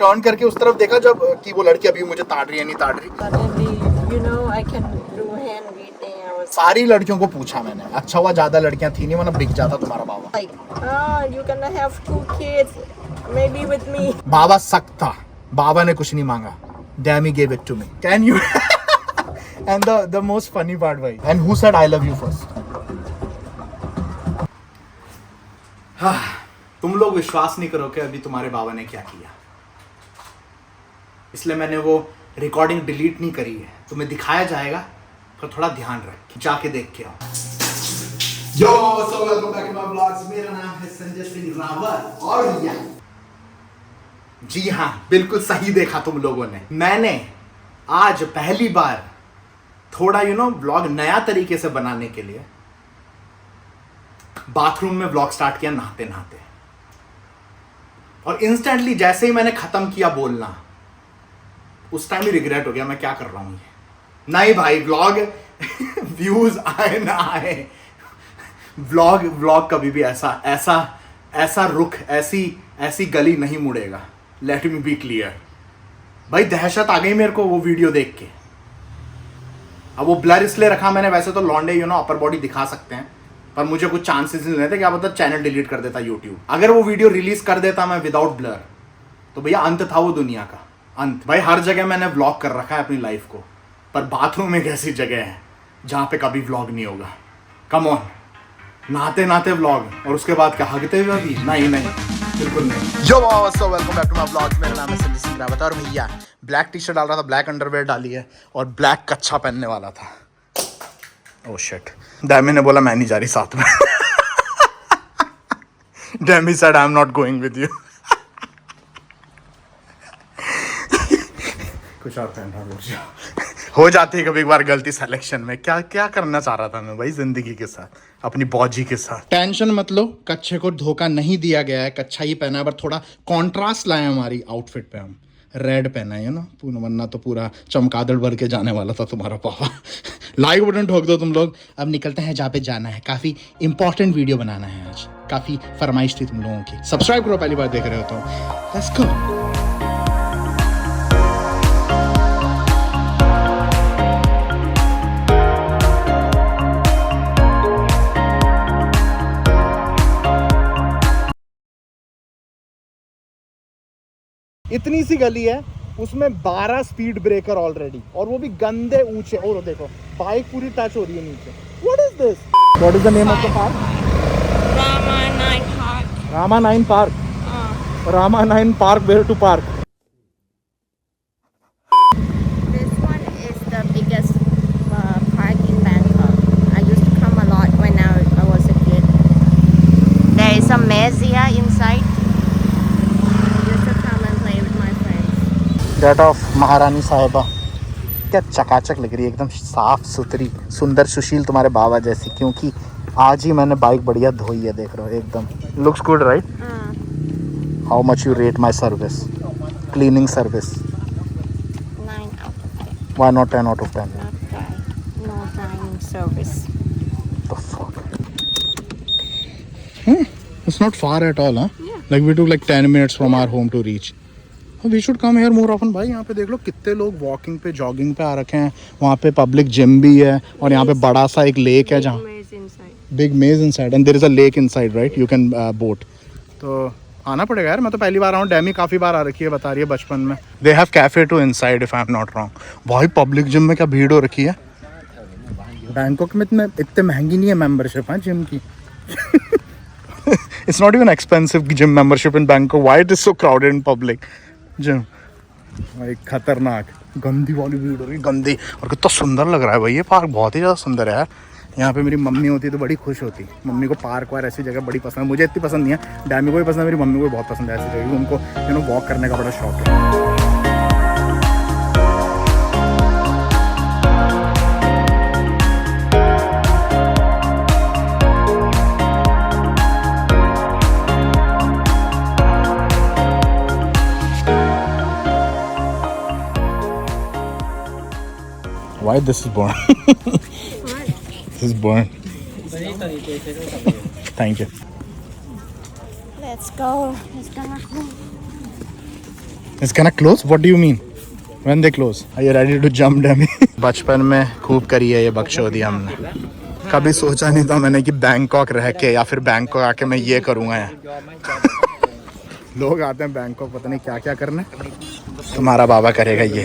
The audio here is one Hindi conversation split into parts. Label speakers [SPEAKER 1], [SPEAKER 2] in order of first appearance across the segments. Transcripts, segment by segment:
[SPEAKER 1] टर्न करके उस तरफ देखा जब कि वो लड़की अभी मुझे ताड़ रही है नहीं ताड़ रही। सारी लड़कियों को पूछा मैंने, अच्छा हुआ ज्यादा लड़कियां थी नहीं वरना बिक जाता तुम्हारा बाबा।
[SPEAKER 2] You gonna have 2 kids, maybe with me.
[SPEAKER 1] बाबा सख्त था, बाबा ने कुछ नहीं मांगा, Demi gave it to me. Can you? And the most funny part भाई, and who said I love you first? तुम लोग विश्वास नहीं करोगे अभी तुम्हारे बाबा ने क्या किया, इसलिए मैंने वो रिकॉर्डिंग डिलीट नहीं करी है, तुम्हें दिखाया जाएगा पर थोड़ा ध्यान रख, जाके देख के आओ। Yo so welcome back to my vlogs, मेरा नाम है संजय सिंह रावत और जी हाँ बिल्कुल सही देखा तुम लोगों ने, मैंने आज पहली बार थोड़ा व्लॉग नया तरीके से बनाने के लिए बाथरूम में व्लॉग स्टार्ट किया नहाते नहाते, और इंस्टेंटली जैसे ही मैंने खत्म किया बोलना उस टाइम ही रिग्रेट हो गया मैं क्या कर रहा हूं ये। नहीं भाई व्लॉग व्यूज आए ना आए, व्लॉग कभी भी ऐसा रुख ऐसी गली नहीं मुड़ेगा। लेट मी बी क्लियर भाई, दहशत आ गई मेरे को वो वीडियो देख के। अब वो ब्लर इसलिए रखा मैंने, वैसे तो लॉन्डे अपर बॉडी दिखा सकते हैं पर मुझे कुछ चांसेस नहीं रहते, क्या पता चैनल डिलीट कर देता यूट्यूब। अगर वो वीडियो रिलीज कर देता मैं विदाउट ब्लर तो भैया अंत था वो दुनिया का अंत। भाई हर जगह मैंने व्लॉग कर रखा है अपनी लाइफ को, पर बाथरूम एक ऐसी जगह है जहां पे कभी व्लॉग नहीं होगा। कम ऑन, नहाते नहाते व्लॉग और उसके बाद क्या हगते हुए भी नहीं बिल्कुल नहीं। Yo so welcome back to my vlog, मेरा नाम है संजय सिंह रावत और भैया ब्लैक टी शर्ट डाल रहा था, ब्लैक अंडरवेयर डाली है और ब्लैक कच्छा पहनने वाला था। ओह शिट, डैमी ने बोला मैं नहीं जा रही साथ में। डैमी said I am not going with you. कुछ और पहन रहा हो जाती है कभी एक बार गलती सिलेक्शन में। क्या करना चाह रहा था मैं भाई जिंदगी के साथ, अपनी बॉजी के साथ। टेंशन मत लो, कच्छे को धोखा नहीं दिया गया है, कच्छा ही पहना है, पर थोड़ा कॉन्ट्रास्ट लाया हमारी आउटफिट पे। हम रेड पहना है ना, वरना तो पूरा चमकादड़ भर के जाने वाला था तुम्हारा पापा। लाइक बटन ठोक दो तुम लोग। अब निकलते हैं जहाँ पे जाना है, काफी इंपॉर्टेंट वीडियो बनाना है आज, काफी फरमाइश थी तुम लोगों की। सब्सक्राइब करो पहली बार देख रहे हो तो। Let's go. इतनी सी गली है, उसमें 12 स्पीड ब्रेकर ऑलरेडी, और वो भी गंदे ऊंचे। और देखो बाइक पूरी टच हो रही है नीचे। What is this? What is the name of the park?
[SPEAKER 2] Rama 9 Park.
[SPEAKER 1] Rama 9 park. Rama 9 park, where to park?
[SPEAKER 2] This one is the biggest park in Bangkok. I used to come a lot when I was a kid. There is a maze here inside.
[SPEAKER 1] Gate of Maharani Sahiba. क्या चकाचक लग रही है, एकदम साफ सुथरी, सुंदर सुशील, तुम्हारे बाबा जैसी। क्योंकि आज ही मैंने बाइक बढ़िया धोई है, देख रहे हो एकदम। Looks good right? How much you rate my service, cleaning service?
[SPEAKER 2] 9 out of 10.
[SPEAKER 1] Why not 10 out of 10?
[SPEAKER 2] No dining service.
[SPEAKER 1] The fuck? It's not far at all, huh?
[SPEAKER 2] Yeah.
[SPEAKER 1] Like we took like 10 minutes from our home to reach. We should come here more often भाई। यहाँ पे देख लो कितने लोग वॉकिंग पे, जॉगिंग पे आ रखे हैं। वहाँ पे पब्लिक जिम भी है और यहाँ पे बड़ा सा एक लेक है जहाँ big maze inside, and there is a lake inside right, you can boat. तो आना पड़ेगा यार, मैं तो पहली बार आया हूँ। डैमी काफ़ी बार आ रखी है, बता रही है बचपन में। They have cafe too inside if I am not wrong. भाई पब्लिक जिम में क्या भीड़ हो रखी है। बैंकॉक में इतने महंगी नहीं है मेम्बरशिप है जिम की। It's not even expensive gym membership in Bangkok. Why it is so crowded in public gym? भाई खतरनाक गंदी वाली भीड़ हो रही, गंदी। और कितना सुंदर लग रहा है भाई ये पार्क, बहुत ही ज़्यादा सुंदर है यार। यहाँ पे मेरी मम्मी होती तो बड़ी खुश होती। मम्मी को पार्क वार ऐसी जगह बड़ी पसंद है, मुझे इतनी पसंद नहीं है, डैमी को भी पसंद है, मेरी मम्मी को भी बहुत पसंद है ऐसी जगह। उनको वॉक करने का बड़ा शौक है। Why this is born? This is born. Thank you.
[SPEAKER 2] Let's go. Let's go.
[SPEAKER 1] It's gonna close? What do you mean? When they close? Are you ready to jump, Demi? बचपन में खूब करी है ये बकचोदी हमने. कभी सोचा नहीं था मैंने कि बैंकॉक रह के या फिर बैंकॉक आके मैं ये करूँगा. लोग आते हैं बैंकॉक पता नहीं क्या क्या करने. तुम्हारा बाबा करेगा ये.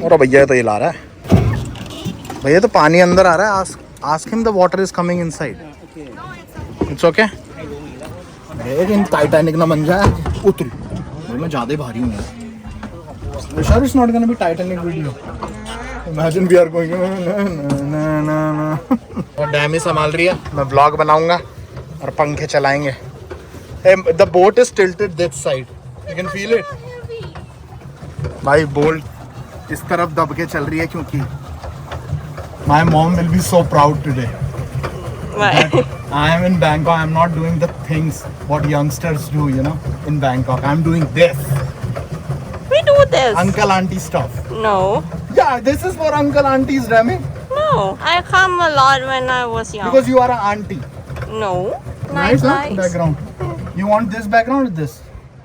[SPEAKER 1] और भैया तो ये ला रहा है. भैया तो पानी अंदर आ रहा है. Ask him the water is coming inside. It's okay. लेकिन टाइटैनिक ना बन जाए. उतर. मैं ज़्यादा ही भारी हूँ. Sure, it's not gonna be Titanic video. Imagine we are going. और डैमी संभाल रही है. मैं व्लॉग बनाऊंगा और पंखे चलाएंगे. The boat is tilted this side. You can feel it. भाई बोल्ट इस तरफ दब के चल रही है क्योंकि my mom will be so proud today.
[SPEAKER 2] Right.
[SPEAKER 1] I am in Bangkok. I am not doing the things what youngsters do, you know, in Bangkok. I am doing this.
[SPEAKER 2] We do this.
[SPEAKER 1] Uncle auntie stuff.
[SPEAKER 2] No.
[SPEAKER 1] Yeah, this is for uncle aunties, Remy.
[SPEAKER 2] No. I come a lot when I was young.
[SPEAKER 1] Because you are an auntie.
[SPEAKER 2] No.
[SPEAKER 1] Nice, huh?
[SPEAKER 2] Nice.
[SPEAKER 1] Background. You want this background or this?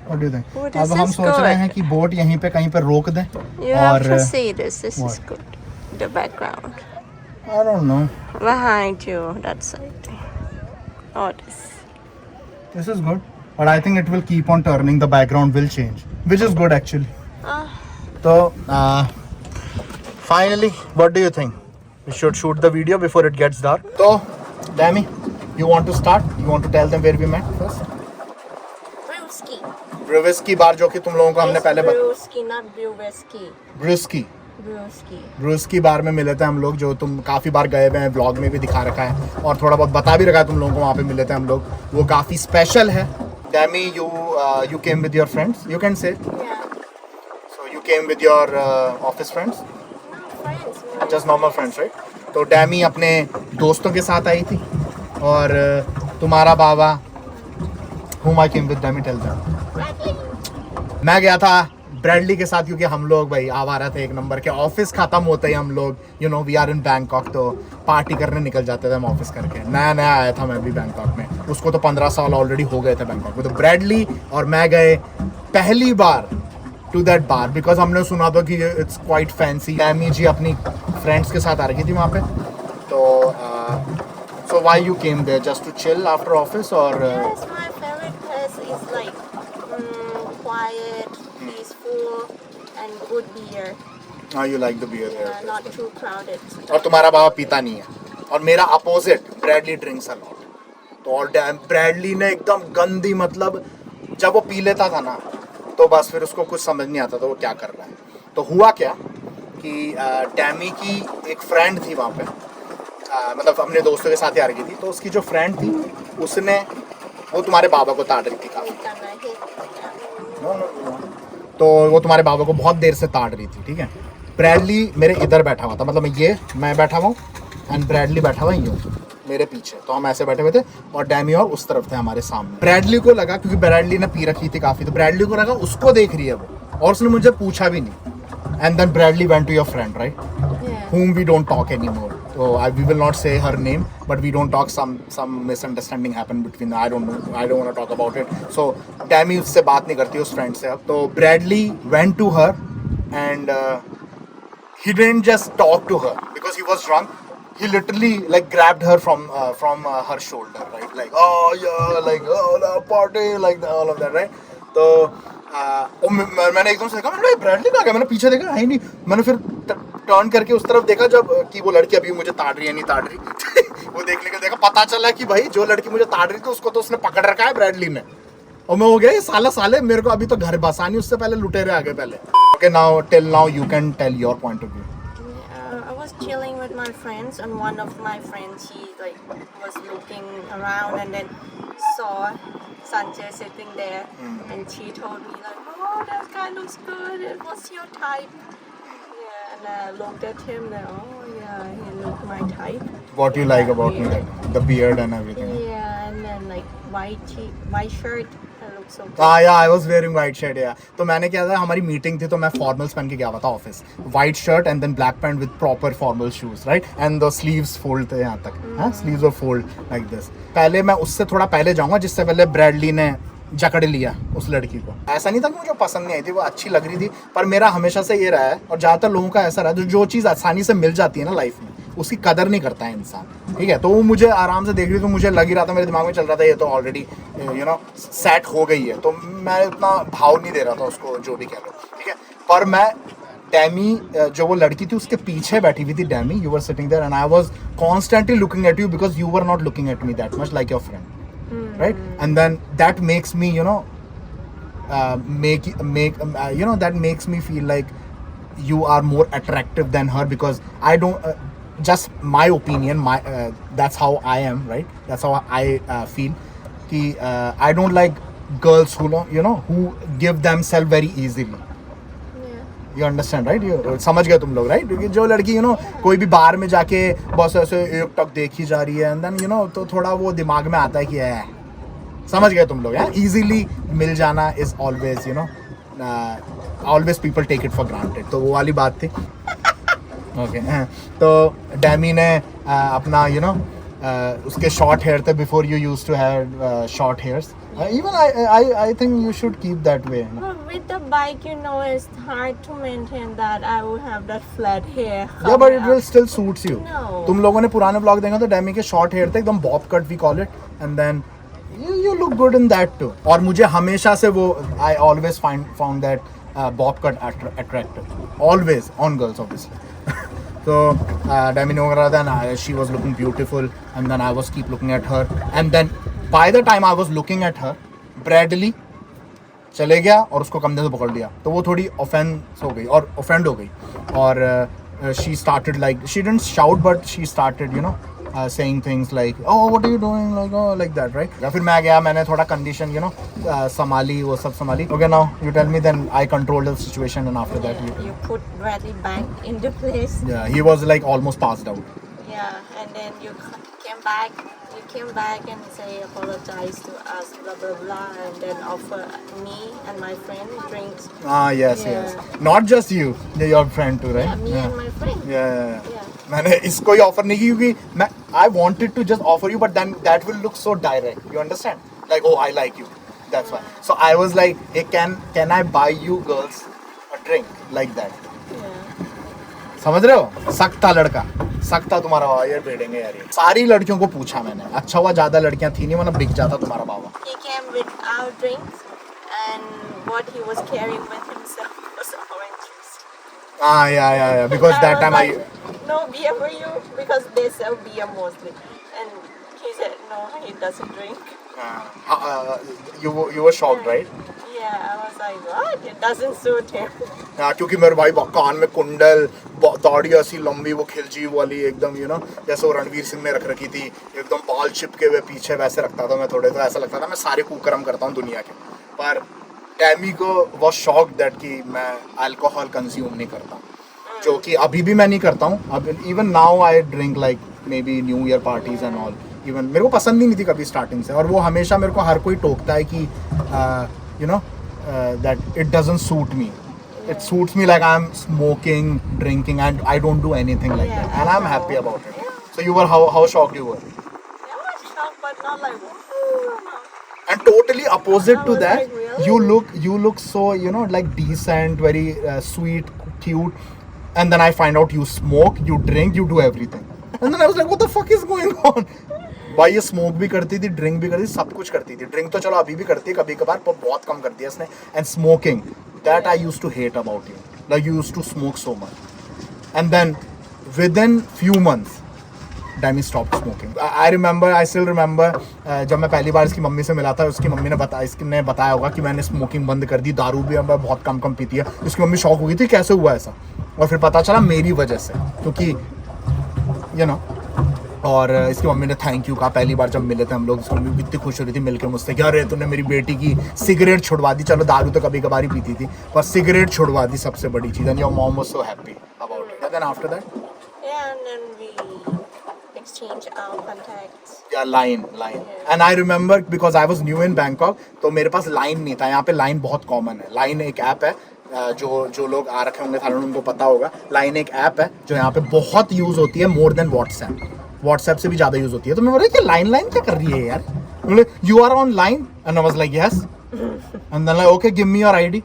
[SPEAKER 1] What do you think?
[SPEAKER 2] Oh, this
[SPEAKER 1] अब हम
[SPEAKER 2] is
[SPEAKER 1] सोच रहे
[SPEAKER 2] good.
[SPEAKER 1] हैं कि बोट यहीं पे कहीं पे रोक दें.
[SPEAKER 2] You have
[SPEAKER 1] और
[SPEAKER 2] to see this. This is
[SPEAKER 1] what?
[SPEAKER 2] good. The background.
[SPEAKER 1] I don't know.
[SPEAKER 2] Behind you, that side. Oh, this.
[SPEAKER 1] This is good. But I think it will keep on turning. The background will change, which is good actually. So, finally, what do you think? We should shoot the video before it gets dark. So, Dami, you want to start? You want to tell them where we met first?
[SPEAKER 2] Brewski.
[SPEAKER 1] ब्रूविस्की बार जो कि तुम लोगों को हमने पहले
[SPEAKER 2] Brewski, not Brewski.
[SPEAKER 1] ब्रूस्की
[SPEAKER 2] Brewski.
[SPEAKER 1] ब्रूस्की बार में मिले थे हम लोग, जो तुम काफ़ी बार गए हुए हैं. ब्लॉग में भी दिखा रखा है और थोड़ा बहुत बता भी रखा है तुम लोगों को. वहाँ पे मिले थे हम लोग. वो काफ़ी स्पेशल है. Dami, you came with your friends. You can say.
[SPEAKER 2] Yeah.
[SPEAKER 1] So you came with your office friends.
[SPEAKER 2] Friends.
[SPEAKER 1] Just normal friends, right? तो डैमी अपने दोस्तों के साथ आई थी और तुम्हारा बाबा whom I came with, Dami, tell them. मैं गया था ब्रैडली के साथ क्योंकि हम लोग भाई आवारा थे एक नंबर के. ऑफिस खत्म होते ही हम लोग you know we are in Bangkok तो पार्टी करने निकल जाते थे हम ऑफिस करके. नया नया आया था मैं भी बैंकॉक में. उसको तो 15 साल ऑलरेडी हो गए थे बैंकॉक में. तो ब्रैडली और मैं गए पहली बार टू दैट बार बिकॉज हमने सुना था कि इट्स क्वाइट फैंसी. डैमी जी अपनी फ्रेंड्स के साथ आ रही थी वहाँ पे. तो so why you came there just to chill after office और
[SPEAKER 2] Yes, my favorite place is like quiet, peaceful, and good beer.
[SPEAKER 1] You like the beer
[SPEAKER 2] Yeah, not too crowded.
[SPEAKER 1] और तुम्हारा बाबा पीता नहीं है. और मेरा opposite Bradley drinks a lot. तो और ब्रैडली ने एकदम गंदी मतलब जब वो पी लेता था ना तो बस फिर उसको कुछ समझ नहीं आता था वो क्या कर रहा है. तो हुआ क्या कि डैमी की एक फ्रेंड थी वहाँ पे. मतलब अपने दोस्तों के साथ ही आ रही थी. तो उसकी जो फ्रेंड थी उसने वो तुम्हारे बाबा को ताड़ रही थी काफ़ी. तो वो तुम्हारे बाबा को बहुत देर से ताड़ रही थी. ठीक है. ब्रैडली मेरे इधर बैठा हुआ था. मतलब मैं बैठा हुआ हूँ एंड ब्रैडली बैठा हुआ यूँ मेरे पीछे. तो हम ऐसे बैठे हुए थे और डैमी और उस तरफ थे हमारे सामने. ब्रैडली को लगा क्योंकि ब्रैडली ने पी रखी थी काफ़ी. तो ब्रैडली को लगा उसको देख रही है वो और उसने मुझे पूछा भी नहीं. And then Bradley went to your friend right
[SPEAKER 2] Yeah.
[SPEAKER 1] whom we don't talk anymore. So we will not say her name, but we don't talk. Some misunderstanding happened between. I don't know. I don't want to talk about it. So Dami उससे बात नहीं करती उस friend से अब. तो Bradley went to her and he didn't just talk to her because he was drunk. He literally like grabbed her from her shoulder, right? Like oh yeah, like oh the party, like all of that, right? तो मैंने एकदम से देखा. मैंने ब्रैडली कहाँ गया. मैंने पीछे देखा है ही नहीं. मैंने फिर टर्न करके उस तरफ देखा जब कि वो लड़की अभी मुझे ताड़ रही है नहीं ताड़ रही. वो देखने के देखा पता चला कि भाई जो लड़की मुझे ताड़ रही थी उसको तो उसने पकड़ रखा है ब्रैडली ने. और मैं हो गया ये साले मेरे को अभी तो घर बसानी उससे पहले लुटेरे आ गए पहले. Okay now till now you can tell your point of view.
[SPEAKER 2] I was chilling with my friends, and one of my friends, he like was looking around and then saw Sanjay sitting there, and she told me like, "Oh, that guy looks good. What's your type?" Yeah, and I looked at him. Like, oh yeah, he looked my type.
[SPEAKER 1] What you like about me, like the beard and everything.
[SPEAKER 2] Yeah, and then like white shirt. I look so good.
[SPEAKER 1] हाँ यार, I was wearing white shirt यार. तो मैंने क्या था हमारी मीटिंग थी तो मैं फॉर्मल्स पहन के गया हुआ था office. White shirt and then black pant with proper formal shoes right and the sleeves fold थे यहाँ तक. हाँ sleeves were fold like this. पहले मैं उससे थोड़ा पहले जाऊँगा जिससे पहले ब्रैडली ने जकड़ लिया उस लड़की को। ऐसा नहीं था कि मुझे पसंद नहीं आई थी, वो अच्छी लग रही थी, पर मेरा हमेशा से ये रहा है और ज़्यादातर लोगों का ऐसा रहा है, जो चीज़ आसानी से मिल जाती है ना लाइफ में, उसकी कदर नहीं करता है इंसान, ठीक है। तो वो मुझे आराम से देख रही, तो मुझे लग ही रहा था, मेरे दिमाग में चल रहा था ये तो ऑलरेडी सेट हो गई है, तो मैं उतना भाव नहीं दे रहा था उसको, जो भी कह लो, ठीक है। पर मैं डैमी, जो वो लड़की थी उसके पीछे बैठी हुई थी Demi, you were sitting there and I was constantly looking at you because you were not looking at me that much like your friend, right? And then that makes me that makes me feel like you are more attractive than her, because I don't just my opinion, that's how I am, right? That's how I feel ki I don't like girls who give themselves very easily. You understand, right? You समझ गए तुम लोग, right? क्योंकि जो लड़की कोई भी बार में जाके बस ऐसे एक टक देखी जा रही है, and then तो थोड़ा वो दिमाग में आता है कि समझ गए तुम लोग, इजीली मिल जाना is always always people take it for granted, तो वो वाली बात थी। ओके तो डैमी ने अपना उसके शॉर्ट हेयर थे, before you used to have short hairs, even I think you should keep that way.
[SPEAKER 2] But with the bike, it's hard to maintain that. I will have that flat hair.
[SPEAKER 1] Yeah, but it will still suits you.
[SPEAKER 2] No.
[SPEAKER 1] तुम लोगों ने पुराने ब्लॉग देखा तो डैमी के शॉर्ट हेयर थे, एकदम bob cut we call it, and then you look good in that too. और मुझे हमेशा से वो I always found that bob cut attractive, always on girls obviously. So Demi ने वगैरह then she was looking beautiful, and then I was keep looking at her, and then by the time I was looking at her, Bradley चले गया और उसको कंधे से पकड़ लिया, तो वो थोड़ी ऑफेंस हो गई और ऑफेंड हो गई, और she started like, she didn't shout but she started saying things like, oh what are you doing, like that, right? या फिर मैं गया, मैंने थोड़ा कंडीशन संभाली, वो सब संभाली। Okay, now you tell me, then I controlled the situation, and after that
[SPEAKER 2] you put Bradley back into place.
[SPEAKER 1] yeah, he was like almost passed out.
[SPEAKER 2] Yeah, and then you came back and say apologize to us, blah blah blah, and then offer me and my friend drinks.
[SPEAKER 1] Yes,
[SPEAKER 2] Yeah.
[SPEAKER 1] yes, not just you, your friend too, right?
[SPEAKER 2] Yeah, me and my friend.
[SPEAKER 1] yeah.
[SPEAKER 2] Yeah.
[SPEAKER 1] मैंने इसको ही ऑफर नहीं की क्योंकि मैं I wanted to just offer you, but then that will look so direct, you understand, like, oh I like you, that's why. So I was like, hey, can I buy you girls a drink, like that.
[SPEAKER 2] Yeah.
[SPEAKER 1] समझ रहे हो, सख्त था लड़का, सख्त था तुम्हारा बाबा, यार भेड़ेंगे यार ये। सारी लड़कियों को पूछा मैंने, अच्छा हुआ ज्यादा लड़कियां थी नहीं, वरना बिक जाता तुम्हारा बाबा।
[SPEAKER 2] He came with our drinks, and what he was carrying with himself was orange juice.
[SPEAKER 1] Yeah, because that
[SPEAKER 2] was
[SPEAKER 1] time
[SPEAKER 2] like, no beer for you, because they sell beer mostly, and he said no, he doesn't drink.
[SPEAKER 1] you were shocked, right?
[SPEAKER 2] Yeah, I was like, what? It doesn't suit him.
[SPEAKER 1] क्योंकि मेरे भाई कान में कुंडल, दाढ़ी ऐसी लंबी, वो खिलजी वाली एकदम, जैसे वो रणवीर सिंह ने रख रखी थी, एकदम बाल चिपके हुए पीछे, वैसे रखता था मैं थोड़े, तो ऐसा लगता था मैं सारे कुकर्म करता हूँ दुनिया के। पर डैमी को वॉज शॉक्ड दैट कि मैं अल्कोहल कंज्यूम नहीं करता, जो कि अभी भी मैं नहीं करता हूँ। अब even now I drink like may be new year parties and all. Even मेरे को पसंद ही नहीं थी कभी स्टार्टिंग से, और वो हमेशा मेरे को हर कोई टोकता है कि that it doesn't suit me. It suits me like I'm smoking, drinking, and I don't do anything like that, and I'm happy about it. So you were how shocked you were?
[SPEAKER 2] I was shocked, but not like, woo, no.
[SPEAKER 1] And totally opposite
[SPEAKER 2] I
[SPEAKER 1] to
[SPEAKER 2] was
[SPEAKER 1] that,
[SPEAKER 2] like, really?
[SPEAKER 1] you look so like decent, very sweet, cute, and then I find out you smoke, you drink, you do everything, and then I was like, what the fuck is going on? भाई ये स्मोक भी करती थी, ड्रिंक भी करती थी, सब कुछ करती थी। ड्रिंक तो चलो अभी भी करती है कभी कभार, पर बहुत कम करती है इसने। And smoking, that I used to hate about you, like you used to smoke so much, and then with in few months Demi stopped smoking. I still remember जब मैं पहली बार इसकी मम्मी से मिला था, उसकी मम्मी ने इसने बताया होगा कि मैंने स्मोकिंग बंद कर दी, दारू भी मैं बहुत कम पीती है। इसकी मम्मी शॉक हो गई थी कैसे हुआ ऐसा, और फिर पता चला मेरी वजह से, क्योंकि और इसकी मम्मी ने थैंक यू कहा। पहली बार जब मिले थे हम लोग, इसकी मम्मी कितनी खुश हो रही थी मिलकर मुझसे, क्या रे तूने मेरी बेटी की सिगरेट छुड़वा दी। चलो दारू तो कभी कभार ही पीती थी, पर सिगरेट छुड़वा दी, सबसे बड़ी चीज़। And your mom was so happy about it. Then after that
[SPEAKER 2] and then we exchange our contacts.
[SPEAKER 1] Yeah, line. And I remember because I was new in Bangkok, तो मेरे पास लाइन नहीं था। यहाँ पे लाइन बहुत कॉमन है। लाइन एक ऐप है, जो लोग आ रखे होंगे थाईलैंड उनको पता होगा। लाइन एक ऐप है जो यहाँ पे बहुत यूज होती है, मोर देन व्हाट्सएप से भी ज़्यादा यूज होती है। तो मैं बोला कि लाइन क्या कर रही है यार, you are online, and I was like yes, And then like, okay, give me your ID.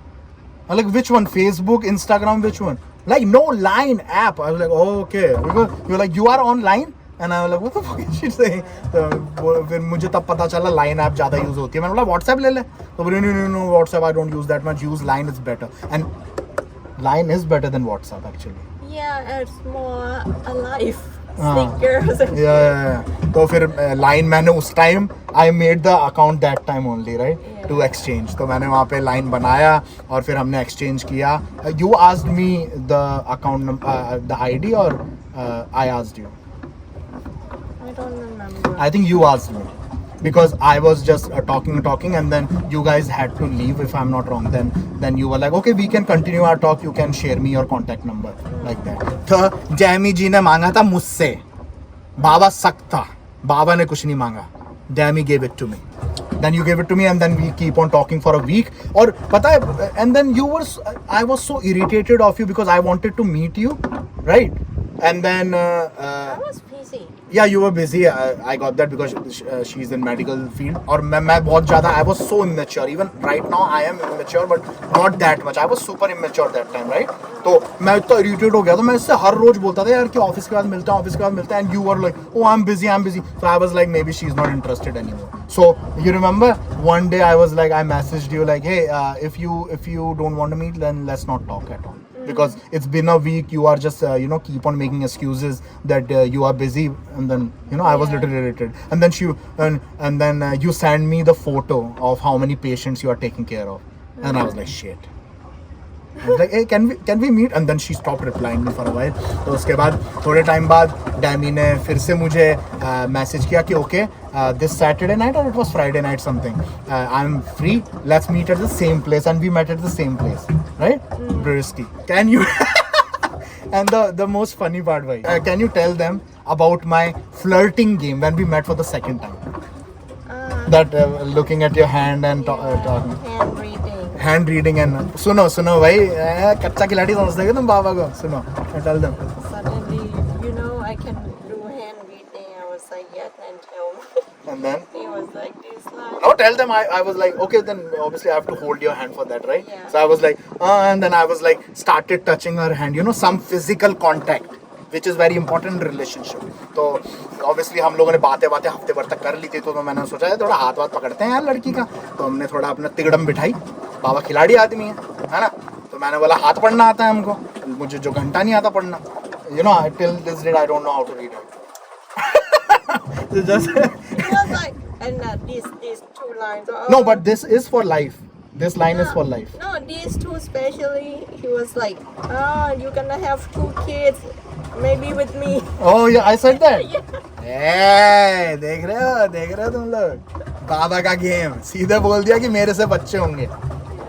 [SPEAKER 1] I'm like, which one? Facebook, Instagram, which one? Like, no, Line app. I was like, oh, okay. Because you're like, you are online? And I was like, what the fuck is she saying? तो फिर मुझे तब पता चला Line app ज़्यादा यूज़ होती है. मैंने बोला WhatsApp ले ले. तो बोले no, WhatsApp I don't use that much. Use Line, it's better. And Line is better than WhatsApp actually.
[SPEAKER 2] Yeah, it's more alive.
[SPEAKER 1] हाँ.
[SPEAKER 2] Stickers and
[SPEAKER 1] Yeah. तो फिर Line मैंने उस time I made the account that time only, right?
[SPEAKER 2] Yeah.
[SPEAKER 1] To exchange. तो मैंने वहाँ पे Line बनाया और फिर हमने exchange किया. You asked me the account the ID or I asked you?
[SPEAKER 2] I don't remember.
[SPEAKER 1] I think you asked me because I was just talking and then you guys had to leave if I'm not wrong. Then you were like, okay, we can continue our talk. You can share me your contact number like that. तो जैमी जी ने मांगा था मुझसे. बाबा सख्त था. बाबा ने कुछ नहीं मांगा. Jamie gave it to me. Then you gave it to me and then we keep on talking for a week. और पता है, and then I was so irritated of you because I wanted to meet you, right? And then
[SPEAKER 2] I was busy.
[SPEAKER 1] yeah, you were busy. I got that because she's in medical field. और मैं बहुत ज़्यादा I was so immature. Even right now I am immature, but not that much. I was super immature that time, right? तो मैं इतना irritated हो गया तो मैं इससे हर रोज बोलता था यार कि ऑफिस के बाद मिलते हैं and you were like, oh, I'm busy. So I was like, maybe she's not interested anymore. So you remember one day I was like, I messaged you like, hey, if you don't want to meet, then let's not talk at all. Because it's been a week, you are just keep on making excuses that you are busy, and then I was little irritated. And then and then you sent me the photo of how many patients you are taking care of, and I was like, shit. I was like, hey, can we meet? And then she stopped replying me for a while. तो उसके बाद थोड़े टाइम बाद डैमी ने फिर से मुझे मैसेज किया कि okay, this Saturday night or it was Friday night something, I'm free, let's meet at the same place. And we met at the same place, right? Briski. Can you and the most funny part, bhai, can you tell them about my flirting game when we met for the second time? That looking at your hand and talking.
[SPEAKER 2] Hand reading.
[SPEAKER 1] Hand reading and सुनो भाई, कच्चा खिलाड़ी समझते हो तुम बाबा को. सुनो, tell them.
[SPEAKER 2] Suddenly, I can do hand reading. I was like, yes, and tell me.
[SPEAKER 1] And then
[SPEAKER 2] He was like, this line.
[SPEAKER 1] no, tell them. I was like, okay, then obviously I have to hold your hand for that, right?
[SPEAKER 2] Yeah.
[SPEAKER 1] So I was like, and then I was like, started touching her hand, some physical contact, which is very important in relationship. तो obviously हम लोगों ने बातें हफ्ते भर तक कर ली थी. तो मैंने सोचा थोड़ा हाथ पकड़ते हैं यार लड़की का. तो हमने थोड़ा अपना तिगड़म बिठाई. बाबा खिलाड़ी आदमी है ना. तो मैंने बोला हाथ पढ़ना आता है हमको, मुझे जो घंटा नहीं आता पढ़ना. Till this day I don't know how to read it. So just
[SPEAKER 2] He was like, and these two lines.
[SPEAKER 1] no, but this is for life. This line is for life.
[SPEAKER 2] No, these two especially. He was like, you're gonna have 2 kids, maybe with me.
[SPEAKER 1] Oh yeah, I said that.
[SPEAKER 2] Yeah.
[SPEAKER 1] Hey, देख रहे हो तुम लोग बाबा का गेम. सीधे बोल दिया कि मेरे से बच्चे होंगे.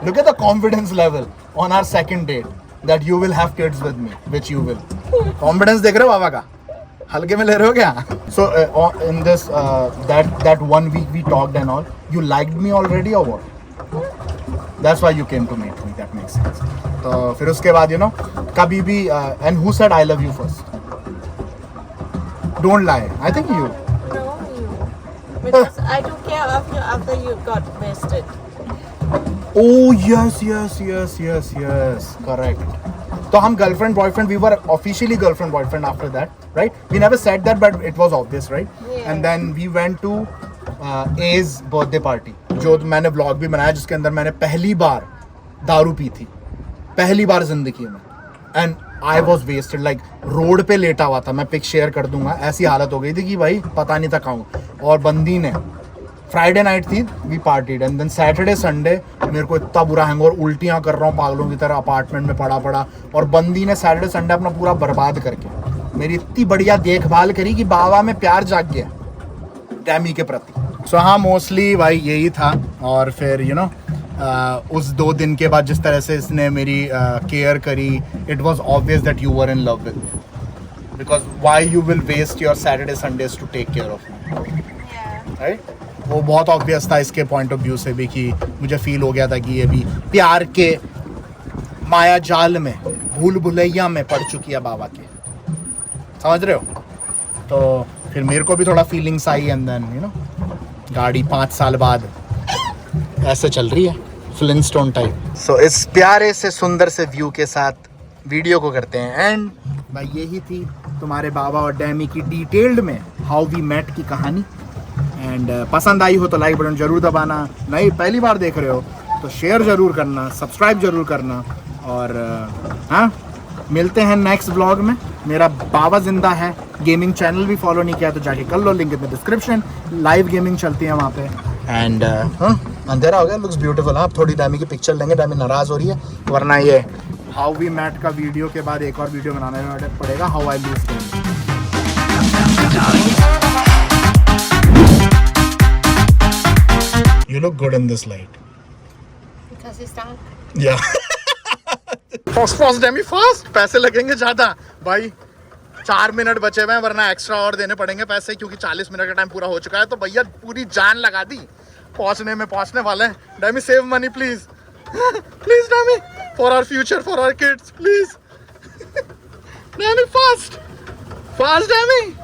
[SPEAKER 1] Look at the confidence level on our second date that you will have kids with me, which you will. Confidence देख रहे हो बाबा का? हल्के में ले रहे हो क्या? So in this that 1 week we talked and all, you liked me already or what? That's why you came to meet me. That makes sense. तो फिर उसके बाद कभी भी and who said I love you first? Don't lie. I think you.
[SPEAKER 2] No, you. Because I took care of you after you got vested.
[SPEAKER 1] Oh yes. Correct. So हम girlfriend boyfriend. We were officially girlfriend boyfriend after that, right? We never said that, but it was obvious, right?
[SPEAKER 2] Yeah.
[SPEAKER 1] And then we went to A's birthday party. जो मैंने vlog भी बनाया जिसके अंदर मैंने पहली बार दारू पी थी. पहली बार जिंदगी में. And I was wasted, like road पे लेटा हुआ था. मैं पिक शेयर कर दूंगा. ऐसी हालत हो गई थी कि भाई पता नहीं था कहाँ. और बंदी ने फ्राइडे नाइट थी, we partied and then Saturday Sunday मेरे को इतना बुरा हैंगओवर, उल्टियाँ कर रहा हूँ पागलों की तरह अपार्टमेंट में पड़ा. और बंदी ने सैटरडे संडे अपना पूरा बर्बाद करके मेरी इतनी बढ़िया देखभाल करी कि बाबा में प्यार जाग गया डैमी के प्रति. सो हाँ, मोस्टली भाई यही था. और फिर उस 2 दिन के बाद जिस तरह से इसने मेरी केयर करी, it was obvious that you were in love with me. Because why you will waste your Saturday Sundays to take care of me, right? वो बहुत ऑब्वियस था इसके पॉइंट ऑफ व्यू से भी कि मुझे फील हो गया था कि ये भी प्यार के माया जाल में, भूल भुलैया में पड़ चुकी है बाबा के. समझ रहे हो? तो फिर मेरे को भी थोड़ा फीलिंग्स आई एंड देन गाड़ी 5 साल बाद ऐसे चल रही है फ्लिंटस्टोन टाइप। सो इस प्यारे से सुंदर से व्यू के साथ वीडियो को करते हैं एंड भाई यही थी तुम्हारे बाबा और डैमी की डिटेल्ड में हाउ वी मेट की कहानी। एंड पसंद आई हो तो लाइक बटन जरूर दबाना, नहीं पहली बार देख रहे हो तो शेयर जरूर करना, सब्सक्राइब जरूर करना। और हाँ, मिलते हैं नेक्स्ट ब्लॉग में। मेरा बाबा जिंदा है गेमिंग चैनल भी फॉलो नहीं किया तो जाके कर लो, link in the description. Live gaming चलती है वहाँ पे। एंड हाँ, अंधेरा हो गया, लुक्स ब्यूटीफुल। हाँ, थोड़ी डैमी की पिक्चर लेंगे, डैमी नाराज़ हो रही है, वरना ये हाउ वी मैट का वीडियो के बाद एक और वीडियो बनाने पड़ेगा, how I lose game. You look good in this light.
[SPEAKER 2] Because it's dark.
[SPEAKER 1] Yeah. Fast Demi fast, पैसे लगेंगे ज़्यादा भाई। 4 मिनट बचे हुए हैं, वरना एक्स्ट्रा और देने पड़ेंगे पैसे, क्योंकि 40 मिनट का टाइम पूरा हो चुका है। तो भैया पूरी जान लगा दी, पहुंचने वाले हैं। Demi save money please, please Demi, for our future, for our kids please. Demi fast डैमी।